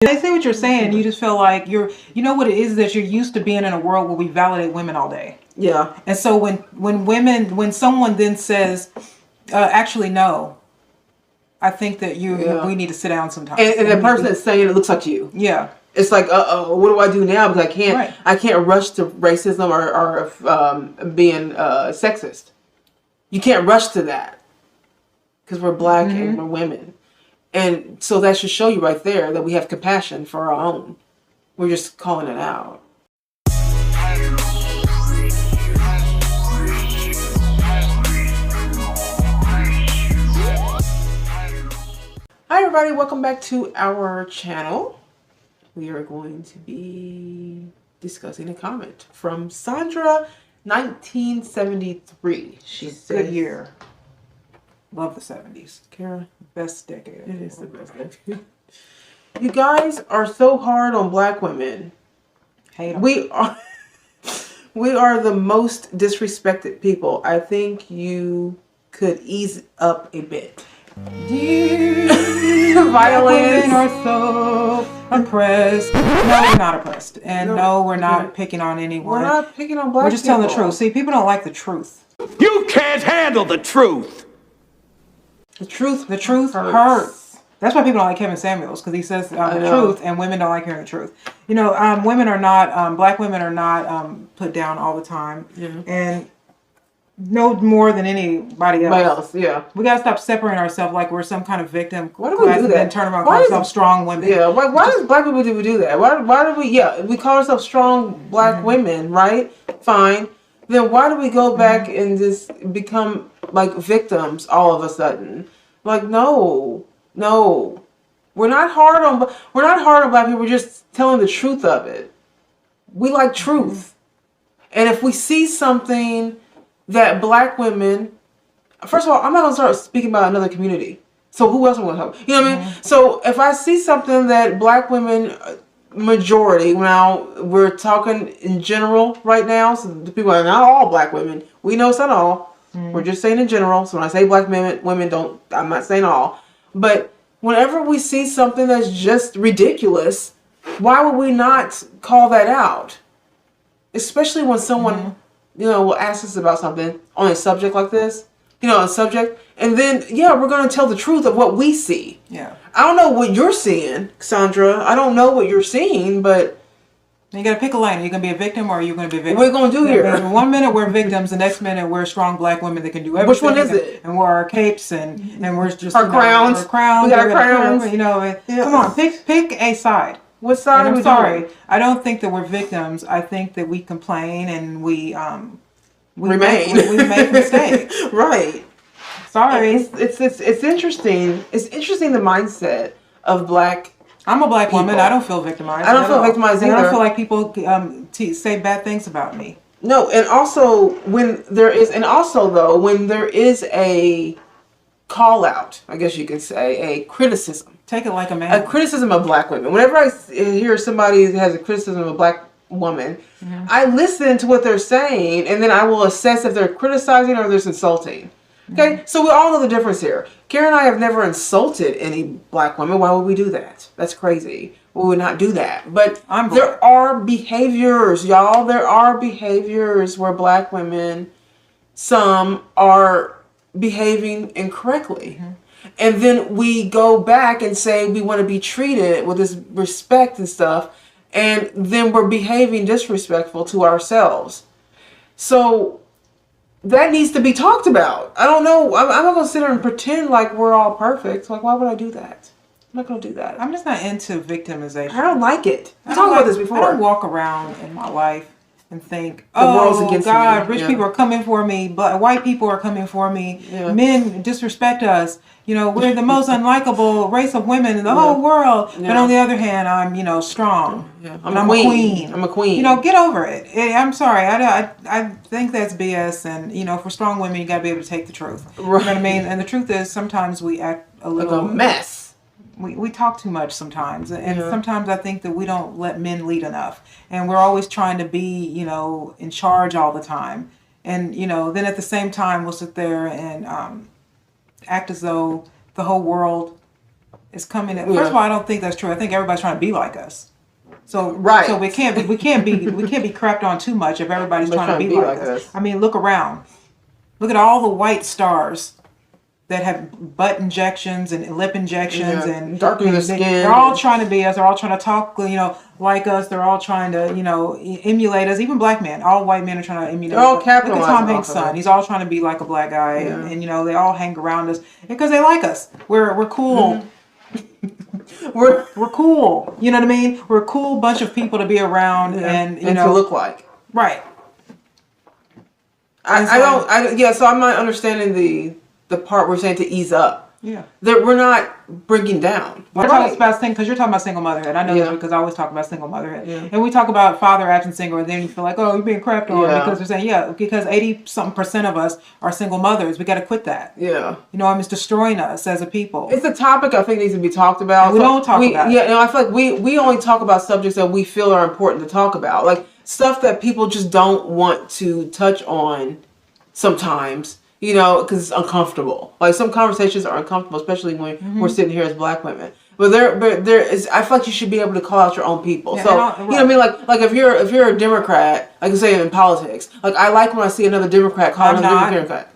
I see what you're saying. You just feel like you know what it is, that you're used to being in a world where we validate women all day. Yeah. And so when someone then says, actually, no, I think that we need to sit down sometimes. And the person that's saying it looks like you. Yeah. It's like, what do I do now? Because I can't rush to racism or being sexist. You can't rush to that because we're black and we're women. And so that should show you right there that we have compassion for our own. We're just calling it out. Hi everybody, welcome back to our channel. We are going to be discussing a comment from Sandra 1973. She says, good year. Love the 70s. Kara, best decade. It is the best decade. You guys are so hard on black women. Hate them. We are the most disrespected people. I think you could ease up a bit. Violence. Women are so oppressed. No, we're not oppressed. And no, we're not picking on anyone. We're not picking on black people. We're just telling the truth. See, people don't like the truth. You can't handle the truth. The truth hurts. That's why people don't like Kevin Samuels, because he says the truth, and women don't like hearing the truth. You know, women are not, black women are not put down all the time. Yeah. And no more than anybody else. Yeah. We gotta stop separating ourselves like we're some kind of victim. Why do we do that? And turn around and call ourselves strong women. Yeah. Why does black people do that? Why do we? Yeah, we call ourselves strong black women, right? Fine. Then why do we go back and just become like victims all of a sudden? Like no, we're not hard on black people. We're just telling the truth of it. We like truth, and if we see something that black women, first of all, I'm not gonna start speaking about another community. So who else am I gonna help? You know what I mean? So if I see something that black women, majority, now we're talking in general right now. So the people are not all black women. We know it's not all. We're just saying in general. So when I say black women don't, I'm not saying all. But whenever we see something that's just ridiculous, why would we not call that out? Especially when someone, will ask us about something on a subject like this, a subject, and then, we're going to tell the truth of what we see. Yeah. I don't know what you're seeing, Sandra. I don't know what you're seeing, but you got to pick a lane. Are you going to be a victim, or are you going to be a victim? What are we going to do here? One minute we're victims, the next minute we're strong black women that can do everything. Which one is it? And we're our capes and we're just our crowns. Our crowns. We got our crowns. Come on, pick a side. What side are we sorry. doing? I don't think that we're victims. I think that we complain and we remain. We make mistakes. Right. Sorry. It's interesting. It's interesting the mindset of black. I'm a black woman. people. I don't feel victimized. I don't feel victimized either. I don't feel like people say bad things about me. No, and also when there is a call out, I guess you could say, a criticism. Take it like a man. A criticism of black women. Whenever I hear somebody that has a criticism of a black woman, I listen to what they're saying, and then I will assess if they're criticizing or they're insulting. Okay, so we all know the difference here. Karen and I have never insulted any black women. Why would we do that? That's crazy. We would not do that. But there are behaviors, y'all. There are behaviors where black women, some are behaving incorrectly. And then we go back and say we want to be treated with this respect and stuff. And then we're behaving disrespectful to ourselves. So that needs to be talked about. I don't know. I'm not going to sit here and pretend like we're all perfect. Like, why would I do that? I'm not going to do that. I'm just not into victimization. I don't like it. We talked about this before. I don't walk around in my life and think, the world's against God, me. rich people are coming for me, but white people are coming for me. Yeah. Men disrespect us. We're the most unlikable race of women in the whole world. Yeah. But on the other hand, I'm, strong. Yeah. I'm a queen. I'm a queen. Get over it. I'm sorry. I think that's BS. And, for strong women, you got to be able to take the truth. Right. You know what I mean? And the truth is, sometimes we act a little like a mess. We talk too much sometimes, and sometimes I think that we don't let men lead enough, and we're always trying to be, in charge all the time, and then at the same time we'll sit there and act as though the whole world is coming in. First of all, I don't think that's true. I think everybody's trying to be like us. So Right. So we can't be crapped on too much if everybody's trying to be like us. I mean, look around. Look at all the white stars that have butt injections and lip injections and darkening their skin. They're all trying to be us. They're all trying to talk, like us. They're all trying to, emulate us. Even black men. All white men are trying to emulate us. They're all capitalizing. Look at Tom Hanks' son. He's all trying to be like a black guy, and they all hang around us because they like us. We're cool. we're cool. You know what I mean? We're a cool bunch of people to be around and to look like. Right. So I'm not understanding the part we're saying to ease up. Yeah. That we're not bringing down. We're talking about because you're talking about single motherhood. I know this because I always talk about single motherhood. Yeah. And we talk about father absent single, and then you feel like, oh, you're being crapped on because we're saying, because 80-something% of us are single mothers. We got to quit that. Yeah. It's destroying us as a people. It's a topic I think needs to be talked about. And we don't talk about it. Yeah, I feel like we only talk about subjects that we feel are important to talk about. Like stuff that people just don't want to touch on sometimes. Because it's uncomfortable. Like some conversations are uncomfortable, especially when we're sitting here as black women. But there is. I feel like you should be able to call out your own people. Yeah, so you know what I mean. Like if you're a Democrat, like I say in politics, like I like when I see another Democrat call another Democrat.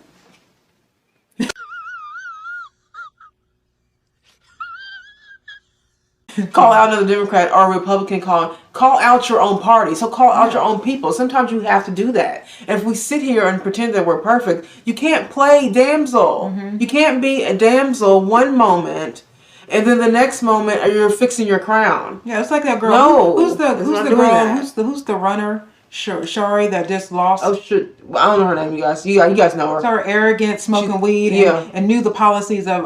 Call out another Democrat or a Republican, call out your own party. So call out your own people. Sometimes you have to do that. And if we sit here and pretend that we're perfect, you can't play damsel. You can't be a damsel one moment and then the next moment you're fixing your crown. Yeah, it's like that girl. No, who's the girl? Who's the runner? Shari that just lost. Oh shit! I don't know her name. You guys know her. So her arrogant, smoking weed, and knew the policies of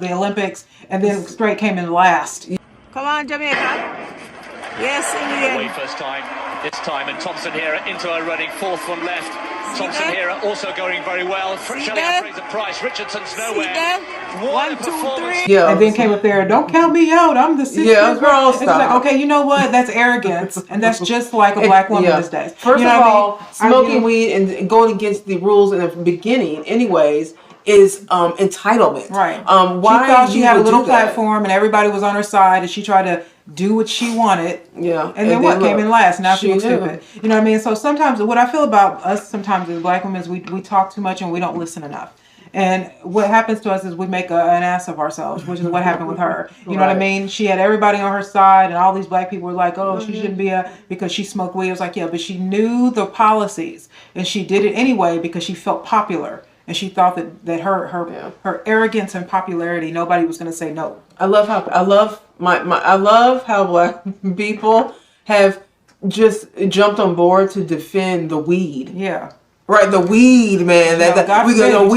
the Olympics, and then straight came in last. Come on, Jamaica. Yes, England. First time, this time, and Thompson here into her running, fourth from left. Thompson here also going very well. Shelley Fraser Price, Richardson's nowhere. One, two, three. Yeah. And then came up there, don't count me out. I'm the sixth. Yeah, girl, stop. It's like, okay, you know what? That's arrogance, and that's just like a black woman these days. First of all, smoking weed and going against the rules in the beginning, anyways, is entitlement. Right. Why she thought she had a little platform and everybody was on her side, and she tried to do what she wanted. Yeah. And then what came in last? Now she looks stupid. You know what I mean? So sometimes what I feel about us sometimes as black women is we talk too much and we don't listen enough. And what happens to us is we make an ass of ourselves, which is what happened with her. You know what I mean? She had everybody on her side, and all these black people were like, "Oh, she shouldn't be because she smoked weed." It was like, yeah, but she knew the policies, and she did it anyway because she felt popular, and she thought that her arrogance and popularity, nobody was going to say no. I love how black people have just jumped on board to defend the weed. Yeah. Right, the weed, man. We got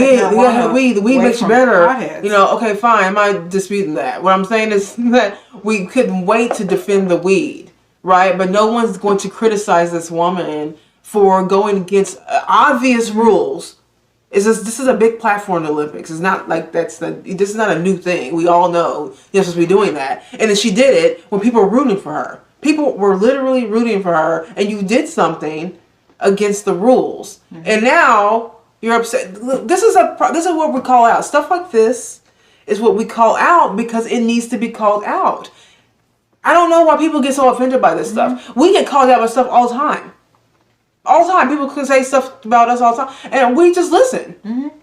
weed. The weed makes you better. Okay, fine. I'm not disputing that. What I'm saying is that we couldn't wait to defend the weed, right? But no one's going to criticize this woman for going against obvious rules. This is a big platform, the Olympics. It's not like this is not a new thing. We all know you're supposed to be doing that. And then she did it when people were rooting for her. People were literally rooting for her, and you did something against the rules, and now you're upset. Look, this is what we call out. Stuff like this is what we call out because it needs to be called out. I don't know why people get so offended by this stuff. We get called out by stuff all the time. All the time, people can say stuff about us all the time, and we just listen.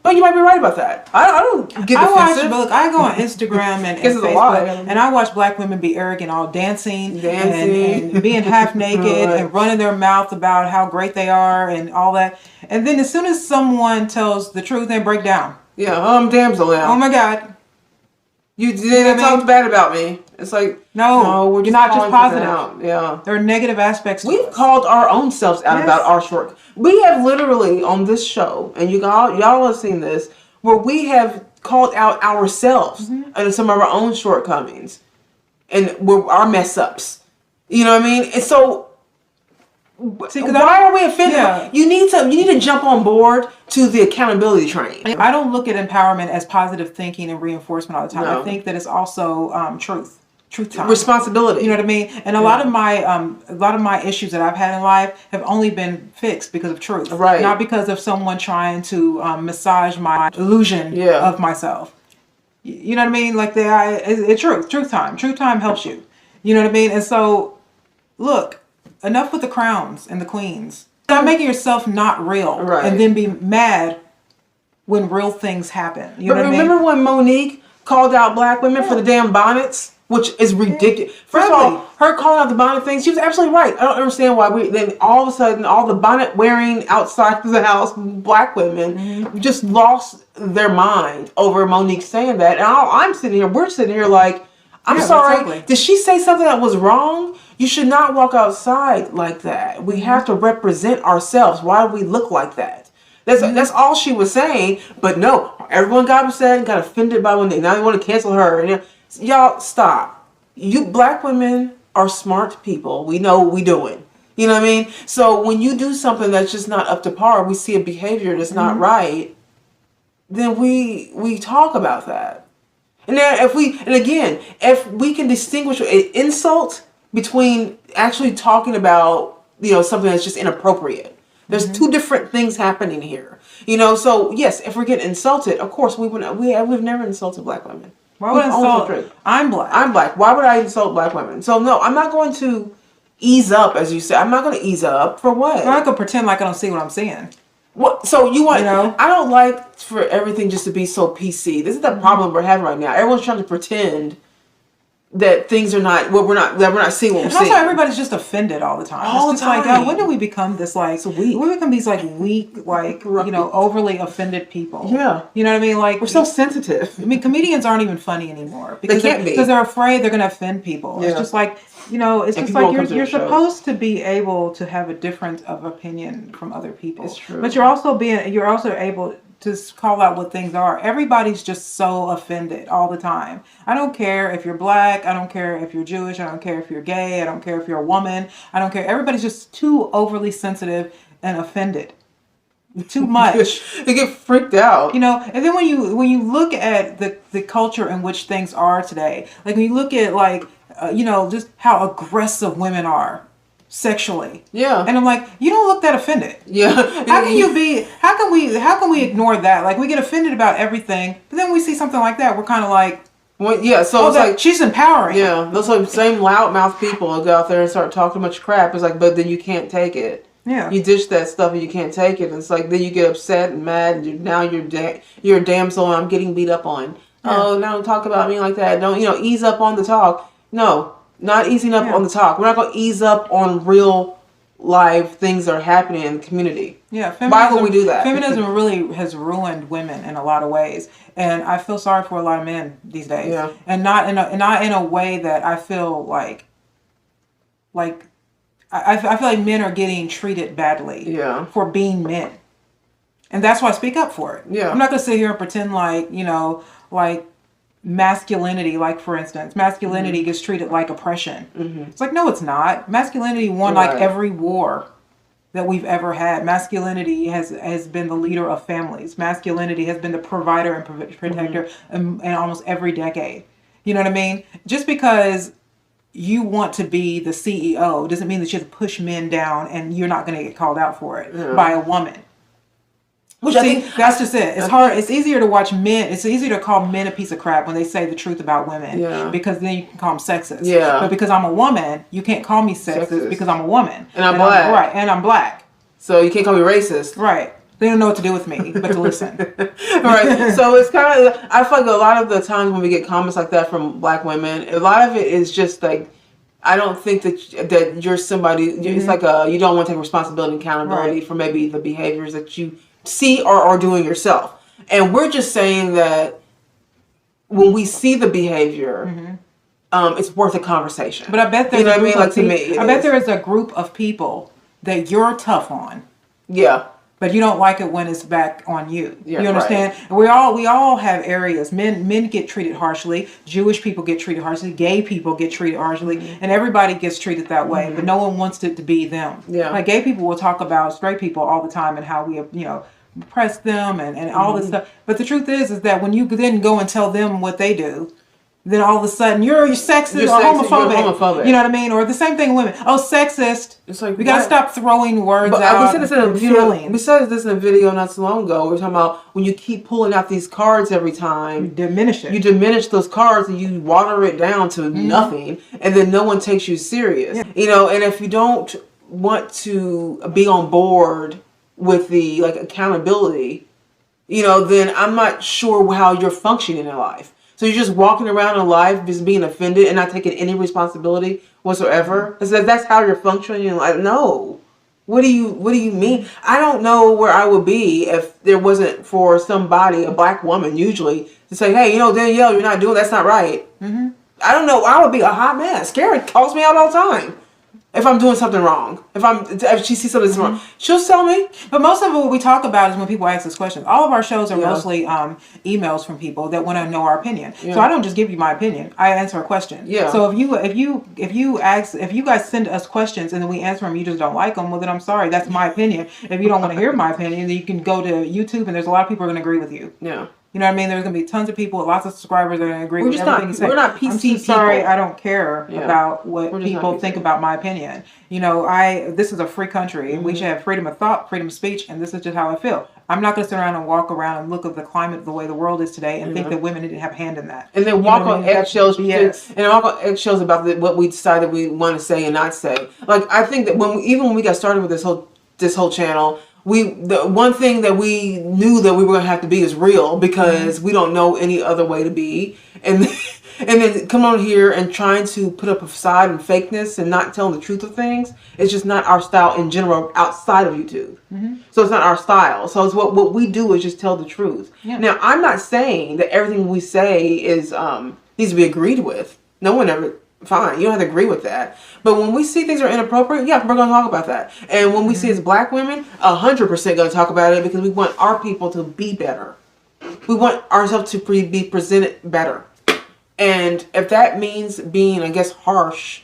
But you might be right about that. I don't get defensive. I go on Instagram and Facebook, and I watch black women be arrogant, all dancing. And being half naked and running their mouth about how great they are and all that. And then as soon as someone tells the truth, they break down. Yeah, damsel now. Oh my God. You talked bad about me. It's like no, you're not just positive. Yeah, there are negative aspects. We've called our own selves out about our short. We have literally on this show, and y'all have seen this, where we have called out ourselves and some of our own shortcomings and our mess ups. You know what I mean? And so. Why are we offended? Yeah. You need to jump on board to the accountability train. I don't look at empowerment as positive thinking and reinforcement all the time. No. I think that it's also truth time, responsibility. You know what I mean? And a lot of my issues that I've had in life have only been fixed because of truth, right? Not because of someone trying to massage my illusion of myself. You know what I mean? Like it's truth time. Truth time helps you. You know what I mean? And so, look, enough with the crowns and the queens. Stop making yourself not real, Right. and then be mad when real things happen. You know what I mean? Remember when Monique called out black women for the damn bonnets? Which is ridiculous. First of all, her calling out the bonnet thing, she was absolutely right. I don't understand why then all of a sudden, all the bonnet wearing outside of the house black women just lost their mind over Monique saying that. And we're sitting here like, I'm sorry, exactly. Did she say something that was wrong? You should not walk outside like that. We have to represent ourselves. Why do we look like that? That's all she was saying. But no, everyone got upset and got offended by Monique. Now they want to cancel her. And y'all, stop. You black women are smart people. We know what we doing. You know what I mean? So when you do something that's just not up to par, we see a behavior that's not right, then we talk about that. And then if we can distinguish an insult between actually talking about, something that's just inappropriate. There's two different things happening here. So yes, if we're getting insulted, of course we've never insulted black women. Why would I insult? I'm black. I'm black. Why would I insult black women? So no, I'm not going to ease up, as you said. I'm not going to ease up for what? I'm not going to pretend like I don't see what I'm seeing. What? So you want? I don't like for everything just to be so PC. This is the problem we're having right now. Everyone's trying to pretend that things are not we're not seeing what we're seeing. Also, everybody's just offended all the time. All it's the just time. like, when do we become this we become these weak, overly offended people? Yeah. You know what I mean? Like, we're so sensitive. I mean, comedians aren't even funny anymore because they can't be, because they're afraid they're going to offend people. Yeah. It's just like, it's and just like you're shows. supposed to be able to have a difference of opinion from other people. It's true. But you're also able to call out what things are. Everybody's just so offended all the time. I don't care if you're black. I don't care if you're Jewish. I don't care if you're gay. I don't care if you're a woman. I don't care. Everybody's just too overly sensitive and offended. Too much. They get freaked out. And then when you look at the culture in which things are today, like when you look at just how aggressive women are sexually. Yeah. And I'm like, you don't look that offended. Yeah. How can we ignore that? Like, we get offended about everything, but then we see something like that, we're kind of like, so it's like she's empowering. Yeah, those same loudmouth people will go out there and start talking much crap. It's like, but then you can't take it. Yeah. You dish that stuff and you can't take it. And it's like, then you get upset and mad. And you're a damsel and I'm getting beat up on. Yeah. Oh, now don't talk about me like that. Don't, ease up on the talk. No, not easing up on the talk. We're not going to ease up on real live things that are happening in the community. Yeah. Why would we do that? Feminism really has ruined women in a lot of ways. And I feel sorry for a lot of men these days. Yeah. And not in a way that I feel like I feel like men are getting treated badly for being men. And that's why I speak up for it. Yeah. I'm not going to sit here and pretend like masculinity, like for instance, masculinity gets treated like oppression. It's like, no, it's not. Masculinity won like every war that we've ever had. Masculinity has been the leader of families. Masculinity has been the provider and protector in almost every decade. You know what I mean? Just because you want to be the CEO doesn't mean that you have to push men down and you're not going to get called out for it by a woman. Which I think that's just it. It's hard. It's easier to watch men. It's easier to call men a piece of crap when they say the truth about women because then you can call them sexist. Yeah. But because I'm a woman, you can't call me sexist because I'm a woman. And I'm black. Right. And I'm black. So you can't call me racist. Right. They don't know what to do with me but to listen. Right. So it's kind of, I feel like a lot of the times when we get comments like that from black women, a lot of it is just like, I don't think that you're somebody, it's like you don't want to take responsibility and accountability for maybe the behaviors that you see or are doing yourself. And we're just saying that when we see the behavior, it's worth a conversation. But I bet there's I bet there is a group of people that you're tough on. Yeah. But you don't like it when it's back on you. Yeah, you understand? Right. And we all have areas. Men get treated harshly. Jewish people get treated harshly. Gay people get treated harshly. And everybody gets treated that way. But no one wants it to be them. Yeah. Like gay people will talk about straight people all the time and how we oppress them and all this stuff. But the truth is that when you then go and tell them what they do, then all of a sudden you're sexist or homophobic. You're homophobic. You know what I mean? Or the same thing with women. Oh, sexist. It's like, we gotta stop throwing words out. We said this in a video not so long ago. We were talking about when you keep pulling out these cards every time. You diminish it. You diminish those cards and you water it down to nothing, and then no one takes you serious. Yeah. And if you don't want to be on board with the accountability, then I'm not sure how you're functioning in life. So you're just walking around in life just being offended and not taking any responsibility whatsoever. That's how you're functioning. Like, no. What do you mean? I don't know where I would be if there wasn't for somebody, a black woman usually, to say, hey, Danielle, you're not doing that's not right. Mm-hmm. I don't know. I would be a hot mess. Karen calls me out all the time. If I'm doing something wrong, if she sees something wrong, she'll tell me. But most of what we talk about is when people ask us questions. All of our shows are mostly emails from people that want to know our opinion. Yeah. So I don't just give you my opinion. I answer a question. Yeah. So if you guys send us questions and then we answer them, you just don't like them. Well, then I'm sorry. That's my opinion. If you don't want to hear my opinion, then you can go to YouTube and there's a lot of people who are going to agree with you. Yeah. You know what I mean? There's going to be tons of people, lots of subscribers that are going to agree with everything you say. We're not PC people. I'm sorry, I don't care about what people think about my opinion. This is a free country. Mm-hmm. We should have freedom of thought, freedom of speech, and this is just how I feel. I'm not going to sit around and walk around and look at the climate the way the world is today and think that women didn't have a hand in that. And then walk on eggshells. Yes. And walk on eggshells about what we decided we want to say and not say. Like, I think that when we got started with this whole channel, the one thing that we knew that we were going to have to be is real, because we don't know any other way to be. And then come on here and trying to put up a facade and fakeness and not telling the truth of things. It's just not our style in general outside of YouTube. Mm-hmm. So it's not our style. So it's what we do is just tell the truth. Yeah. Now, I'm not saying that everything we say is needs to be agreed with. No one ever. Fine, you don't have to agree with that. But when we see things are inappropriate, we're going to talk about that. And when we see as black women, 100% going to talk about it, because we want our people to be better. We want ourselves to be presented better. And if that means being, I guess, harsh,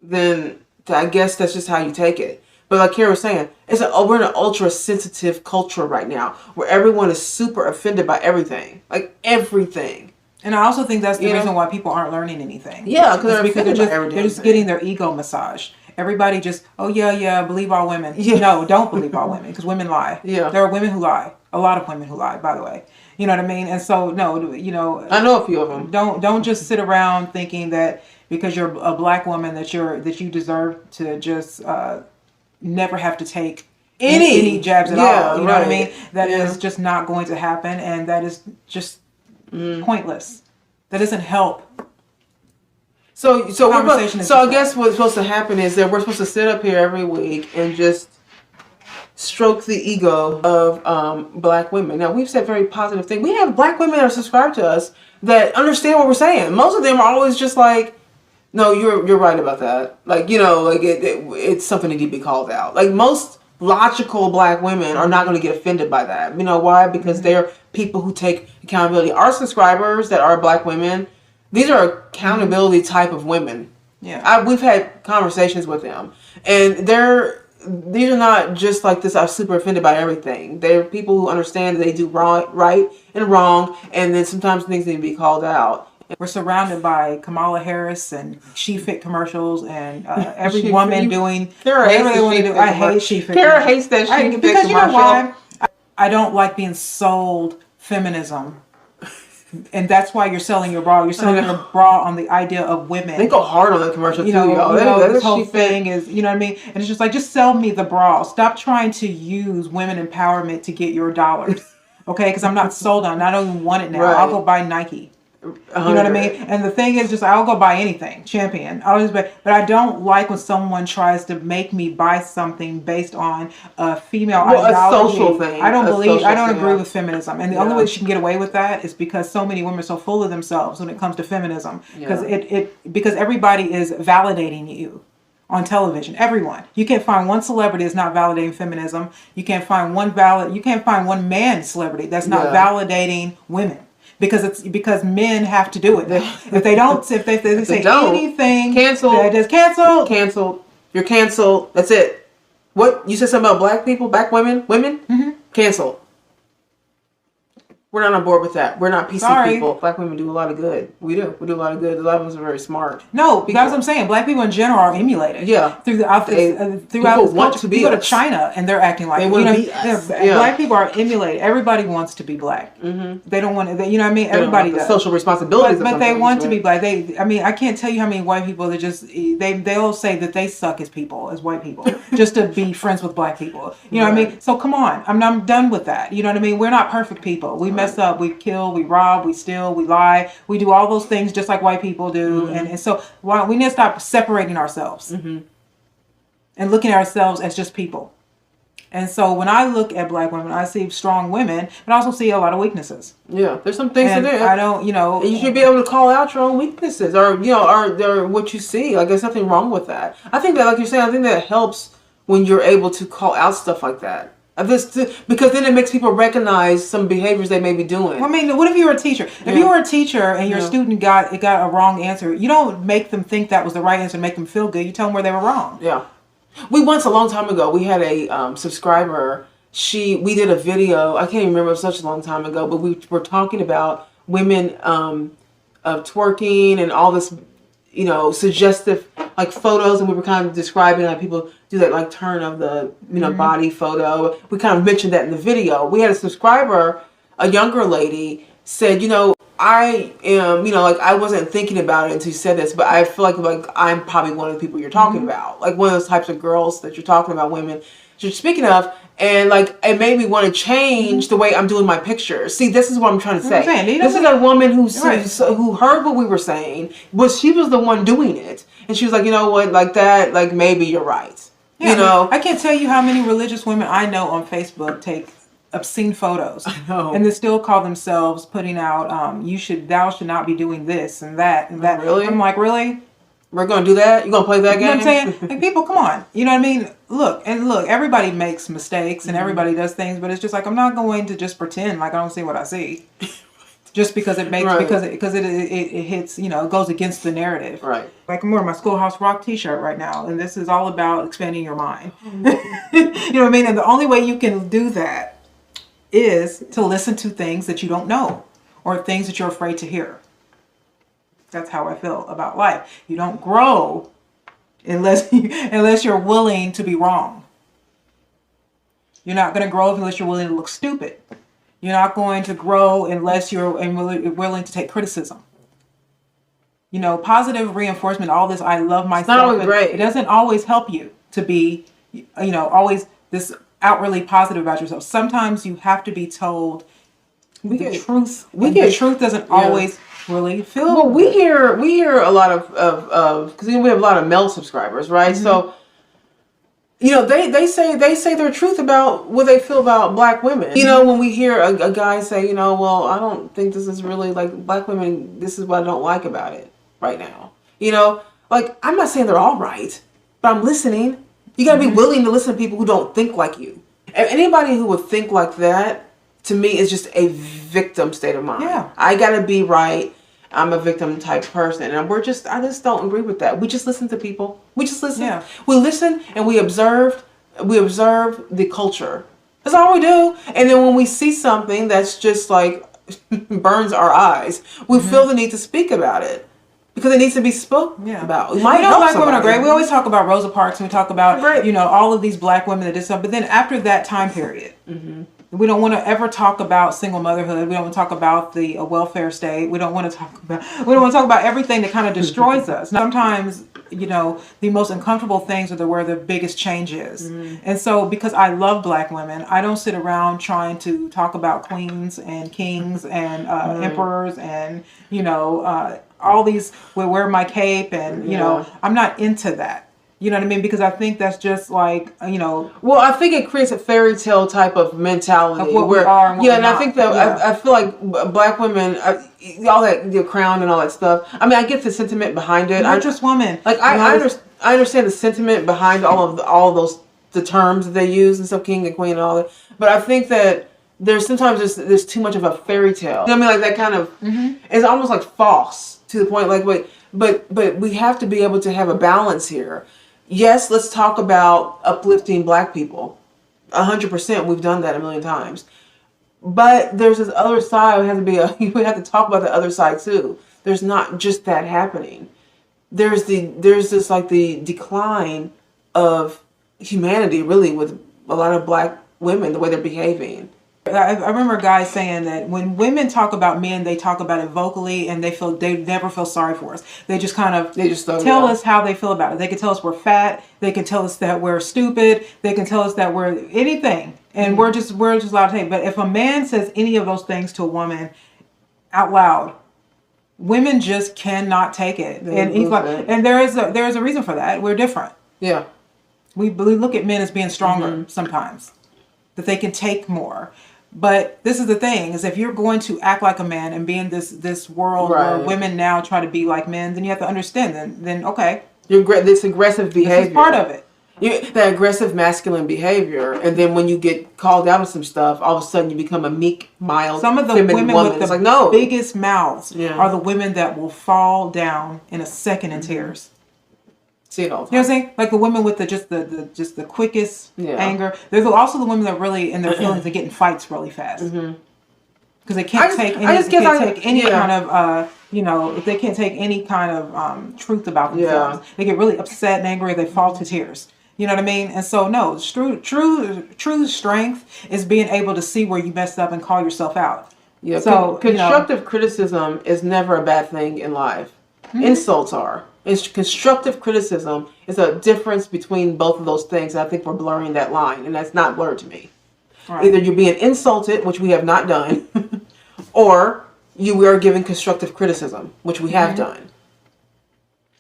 then I guess that's just how you take it. But like Kara was saying, we're in an ultra sensitive culture right now where everyone is super offended by everything. Like everything. And I also think that's the reason why people aren't learning anything. Yeah, because they're just getting their ego massaged. Everybody just, believe all women. Yeah. No, don't believe all women, because women lie. Yeah. There are women who lie. A lot of women who lie, by the way. You know what I mean? And so, no, I know a few of them. Don't just sit around thinking that because you're a black woman that you deserve to just never have to take any jabs at all. You know what I mean? That is just not going to happen, and that is just pointless. That doesn't help. So I guess what's supposed to happen is that we're supposed to sit up here every week and just stroke the ego of black women. Now, we've said very positive things. We have black women that are subscribed to us that understand what we're saying. Most of them are always just like, no, you're right about that. Like, it's something that need to be called out. Like, most logical black women are not going to get offended by that. You know why? Because they're people who take accountability. Our subscribers that are black women, these are accountability type of women. Yeah, we've had conversations with them, and these are not just like this. I'm super offended by everything. They're people who understand that they do right and wrong, and then sometimes things need to be called out. We're surrounded by Kamala Harris and She-Fit commercials, and every woman doing whatever they want to do. I hate She-Fit. Kara hates that She-Fit because you know why? I don't like being sold feminism. And that's why you're selling your bra. You're selling your bra on the idea of women. They go hard on that commercial too, y'all. This whole thing is, you know what I mean? And it's just like, just sell me the bra. Stop trying to use women empowerment to get your dollars. Okay? Because I'm not sold on it. I don't even want it now. Right. I'll go buy Nike. You know what I mean? And the thing is, just I'll go buy anything, Champion. But I don't like when someone tries to make me buy something based on a female ideology. A social thing. I don't agree with feminism, and the only way she can get away with that is because so many women are so full of themselves when it comes to feminism. Because everybody is validating you on television. Everyone. You can't find one celebrity that's not validating feminism. You can't find one man celebrity that's not validating women. Because men have to do it. If they say anything, cancel. Just cancel. Cancel. You're canceled. That's it. What you said something about black people, black women? Mm-hmm. Cancel. We're not on board with that. We're not PC Sorry. people. Black women do a lot of good. We do. We do a lot of good. A lot of us are very smart. No, because I'm saying black people in general are emulated. Yeah. Throughout this people want culture. to be You go to us. China and they're acting like They you wanna know, be us. yeah, Yeah. black people are emulated. Everybody wants to be black. Mm-hmm. They don't want to. You know what I mean? Everybody the does. social responsibilities. But of they some want things, to be right? black. I mean, I can't tell you how many white people that just they'll say that they suck as people, as white people, just to be friends with black people. You know what I mean? So come on, I'm done with that. You know what I mean? We're not perfect people. We mess up. We kill. We rob. We steal. We lie. We do all those things just like white people do. Mm-hmm. And so we need to stop separating ourselves and looking at ourselves as just people. And so when I look at black women, I see strong women, but I also see a lot of weaknesses. Yeah, there's some things And in there. I don't, you know. And you should be able to call out your own weaknesses, or or what you see. Like there's nothing wrong with that. I think that, like you're saying, I think that helps when you're able to call out stuff like that. Because then it makes people recognize some behaviors they may be doing. I mean, what if you were a teacher? If you were a teacher and your student got a wrong answer, you don't make them think that was the right answer to make them feel good. You tell them where they were wrong. Yeah. We once, a long time ago, we had a subscriber. We did a video. I can't even remember, it was such a long time ago, but we were talking about women of twerking and all this, suggestive like photos, and we were kind of describing like people do that like turn of the body photo. We kind of mentioned that in the video. We had a subscriber, a younger lady, said, I am, like I wasn't thinking about it until you said this, but I feel like I'm probably one of the people you're talking about, like one of those types of girls that you're talking about, women you're speaking of, and like it made me want to change the way I'm doing my pictures. See, this is what I'm trying to say. This is a woman who heard what we were saying, but she was the one doing it, and she was like, you know what, like that, like maybe you're right. Yeah, I can't tell you how many religious women I know on Facebook take obscene photos and they still call themselves putting out thou should not be doing this and that and that. Really? I'm like, really? We're gonna do that? You gonna play that game? You know what I'm saying? Like, people, come on. You know what I mean? Look, everybody makes mistakes and everybody does things, but it's just like I'm not going to just pretend like I don't see what I see. Just because it makes because it hits, it goes against the narrative. Right. Like I'm wearing my Schoolhouse Rock t-shirt right now, and this is all about expanding your mind. You know what I mean? And the only way you can do that is to listen to things that you don't know or things that you're afraid to hear. That's how I feel about life. You don't grow unless you're willing to be wrong. You're not going to grow unless you're willing to look stupid. You're not going to grow unless you're willing to take criticism. Positive reinforcement, all this, I love myself. It's not always great. It doesn't always help you to be, always this outwardly positive about yourself. Sometimes you have to be told the truth. The truth doesn't always really feel. Well, we hear a lot of because we have a lot of male subscribers, right? Mm-hmm. So they say their truth about what they feel about black women. When we hear a guy say, well, I don't think this is really like black women. This is what I don't like about it right now. Like I'm not saying they're all right, but I'm listening. You got to be willing to listen to people who don't think like you. And anybody who would think like that, to me, is just a victim state of mind. Yeah. I got to be right. I'm a victim type person. And I just don't agree with that. We just listen to people. We just listen. Yeah. We listen and we observe the culture. That's all we do. And then when we see something that's just like burns our eyes, we feel the need to speak about it. Because it needs to be spoken about. Black women are great. We always talk about Rosa Parks and we talk about, all of these black women that did something. But then after that time period, we don't want to ever talk about single motherhood. We don't want to talk about the welfare state. We don't want to talk about everything that kind of destroys us. Sometimes, the most uncomfortable things are where the biggest change is. And so because I love black women, I don't sit around trying to talk about queens and kings and emperors and, all these, wear my cape and, I'm not into that. You know what I mean? Because I think that's just like, Well, I think it creates a fairy tale type of mentality. Of what we are and what we're not. I think that I feel like black women, all that, the crown and all that stuff. I mean, I get the sentiment behind it. Virtuous woman. Like I understand the sentiment behind all of those the terms that they use and stuff, king and queen and all that. But I think that there's sometimes there's too much of a fairy tale. You know what I mean? Like that kind of it's almost like false to the point. Like but we have to be able to have a balance here. Yes, let's talk about uplifting black people. 100%, we've done that a million times. But there's this other side. We have to talk about the other side too. There's not just that happening. There's this like the decline of humanity really with a lot of black women, the way they're behaving. I remember guys saying that when women talk about men, they talk about it vocally, and they never feel sorry for us. They just tell us how they feel about it. They can tell us we're fat. They can tell us that we're stupid. They can tell us that we're anything, and we're just allowed to take. But if a man says any of those things to a woman out loud, women just cannot take it. And he's like, and there is a reason for that. We're different. Yeah, we look at men as being stronger sometimes, that they can take more. But this is the thing, is if you're going to act like a man and be in this world where women now try to be like men, then you have to understand then okay. This aggressive behavior. This is part of it. That aggressive masculine behavior, and then when you get called out on some stuff, all of a sudden you become a meek, mild, some of the women with the no. biggest mouths are the women that will fall down in a second in tears. See it all the time. You know what I'm saying? Like the women with just the quickest anger. There's also the women that really in their feelings they get in fights really fast because they can't take any kind of if they can't take any kind of truth about themselves, they get really upset and angry. They fall to tears. You know what I mean? And so no, true strength is being able to see where you messed up and call yourself out. Yeah. So constructive criticism is never a bad thing in life. Insults are. Constructive criticism is a difference between both of those things. And I think we're blurring that line, and that's not blurred to me. Right. Either you're being insulted, which we have not done, or you are giving constructive criticism, which we have done.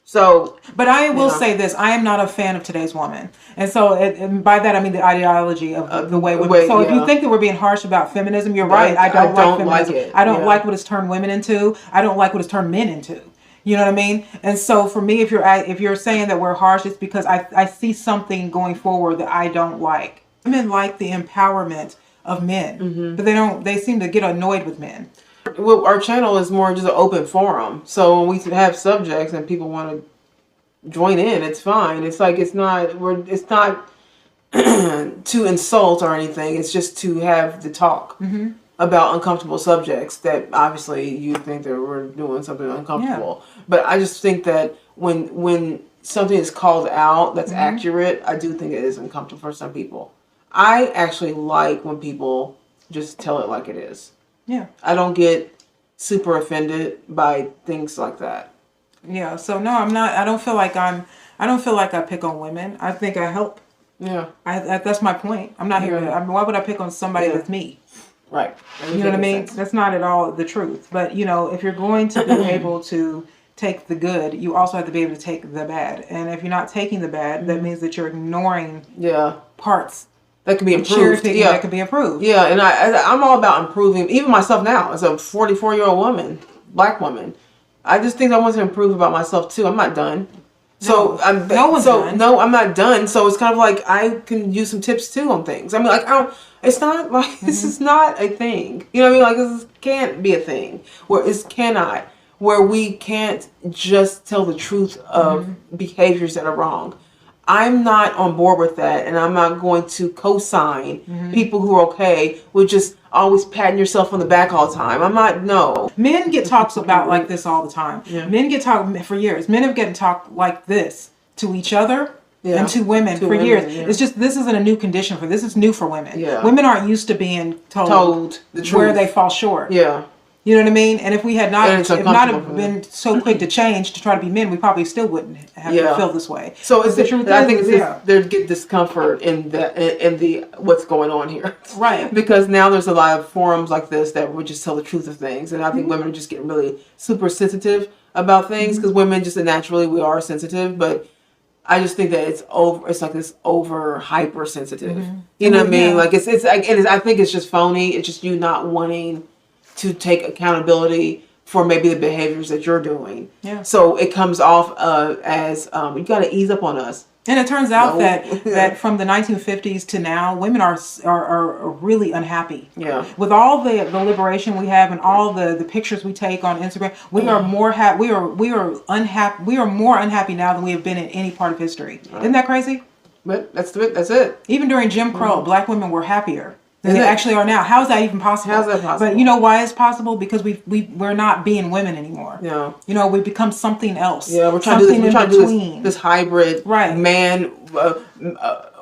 So, but I will say this: I am not a fan of today's woman, and so and by that I mean the ideology of the way women. So if you think that we're being harsh about feminism, you're right. I don't like feminism. Like it. I don't like what it's turned women into. I don't like what it's turned men into. You know what I mean? And so for me, if you're saying that we're harsh, it's because I see something going forward that I don't like. Women like the empowerment of men, but they seem to get annoyed with men. Well, our channel is more just an open forum. So when we have subjects and people want to join in, it's fine. It's like it's not to insult or anything. It's just to have the talk. About uncomfortable subjects that obviously you think that we're doing something uncomfortable. But I just think that when something is called out that's accurate, I do think it is uncomfortable for some people. I actually like when people just tell it like it is. Yeah. I don't get super offended by things like that. Yeah. So no, I'm not. I don't feel like I pick on women. I think I help. Yeah. That's my point. I'm not here. Why would I pick on somebody that's me? Right. You know what I mean? Sense. That's not at all the truth. But, if you're going to be able to take the good, you also have to be able to take the bad. And if you're not taking the bad, that means that you're ignoring parts that can be improved. That can be improved. Yeah, and I'm all about improving, even myself now, as a 44-year-old woman, black woman. I just think I want to improve about myself, too. I'm not done. So I'm not done. So it's kind of like I can use some tips too on things. I mean, like it's not like this is not a thing. You know what I mean? Like this can't be a thing where we can't just tell the truth of behaviors that are wrong. I'm not on board with that, and I'm not going to co-sign people who are okay with just always patting yourself on the back all the time. I'm not, no. Men get talks about like this all the time. Yeah. Men get talked for years. Men have gotten talked like this to each other and to women for years. Yeah. It's just, this isn't a new condition for this. Is new for women. Yeah. Women aren't used to being told the truth, where they fall short. Yeah. You know what I mean? And if we had not, been so quick to change to try to be men, we probably still wouldn't have to feel this way. So it's the truth. I think they get discomfort in the what's going on here, right? Because now there's a lot of forums like this that would just tell the truth of things, and I think women are just getting really super sensitive about things because women just naturally we are sensitive, but I just think that it's like this over hyper sensitive. You know what I mean? Like it's I think it's just phony. It's just you not wanting to take accountability for maybe the behaviors that you're doing. Yeah. So it comes off as you got to ease up on us. And it turns out that from the 1950s to now, women are really unhappy. Yeah. With all the liberation we have and all the pictures we take on Instagram, we are more unhappy. We are more unhappy now than we have been in any part of history. Right. Isn't that crazy? But that's it. Even during Jim Crow, black women were happier. than they actually are now. How is that even possible? How's that possible? But you know why it's possible? Because we're not being women anymore. Yeah. You know, we've become something else. Yeah, we're trying to do this. We're trying to do this hybrid man,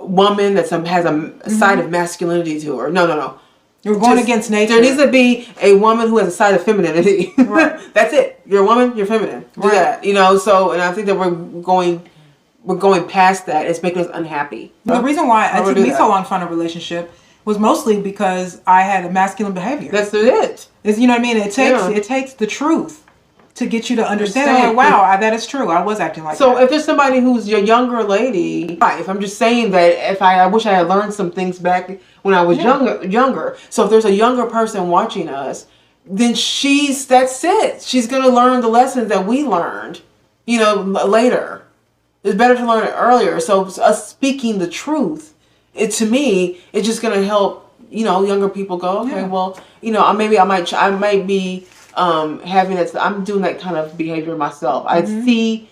woman that has a side of masculinity to her. No. You're going against nature. There needs to be a woman who has a side of femininity. Right. That's it. You're a woman. You're feminine. Do that. You know. So, and I think that we're going past that. It's making us unhappy. The reason why it took me so long to find a relationship was mostly because I had a masculine behavior. That's it. You know what I mean? It takes the truth to get you to understand. Like, wow, that is true. I was acting like that. So if there's somebody who's your younger lady, if I'm just saying that if I wish I had learned some things back when I was younger. So if there's a younger person watching us, then that's it. She's going to learn the lessons that we learned, later. It's better to learn it earlier. So us speaking the truth, to me, it's just going to help, younger people go, okay, well, maybe I might be having that. I'm doing that kind of behavior myself. I see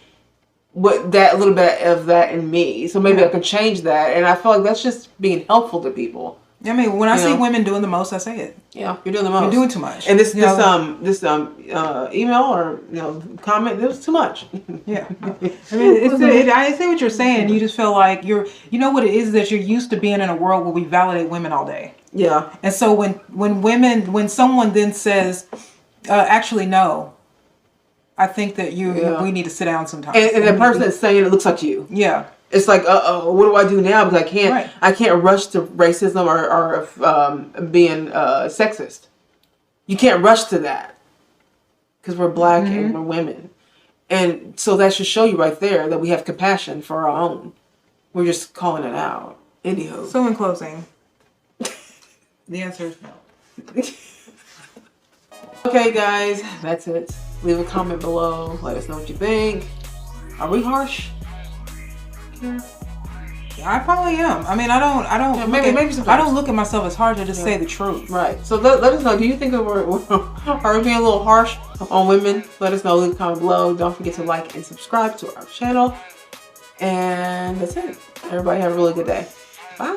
a little bit of that in me, so maybe I can change that. And I feel like that's just being helpful to people. I mean, when I see women doing the most, I say it. Yeah, you're doing the most. You're doing too much. And this email or comment, it was too much. Yeah. I mean, I see what you're saying. You just feel like what it is that you're used to being in a world where we validate women all day. Yeah. And so when someone then says, actually no, I think that we need to sit down sometime. And the person that's saying it looks like you. Yeah. It's like, what do I do now? Because I can't rush to racism or being sexist. You can't rush to that because we're black and we're women, and so that should show you right there that we have compassion for our own. We're just calling it out. Anywho. So in closing, the answer is no. Okay, guys, that's it. Leave a comment below. Let us know what you think. Are we harsh? Yeah, I probably am. I mean, I don't look at myself as harsh. I just say the truth. Right. So let us know. Do you think are we being a little harsh on women? Let us know. Leave a comment below. Don't forget to like and subscribe to our channel. And that's it. Everybody have a really good day. Bye.